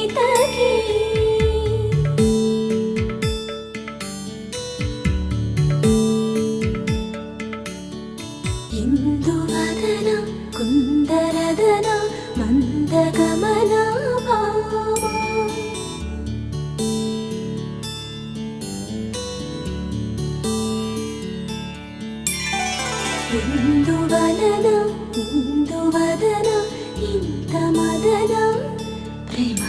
ತಗಿ ಇಂದುವದನ ಕುಂದರದನ ಮಂದಗಮನ ಭಾವ ಇಂದುವದನ ಇಂದುವದನ ಇಂಥ ಮದನ ಪ್ರೇಮ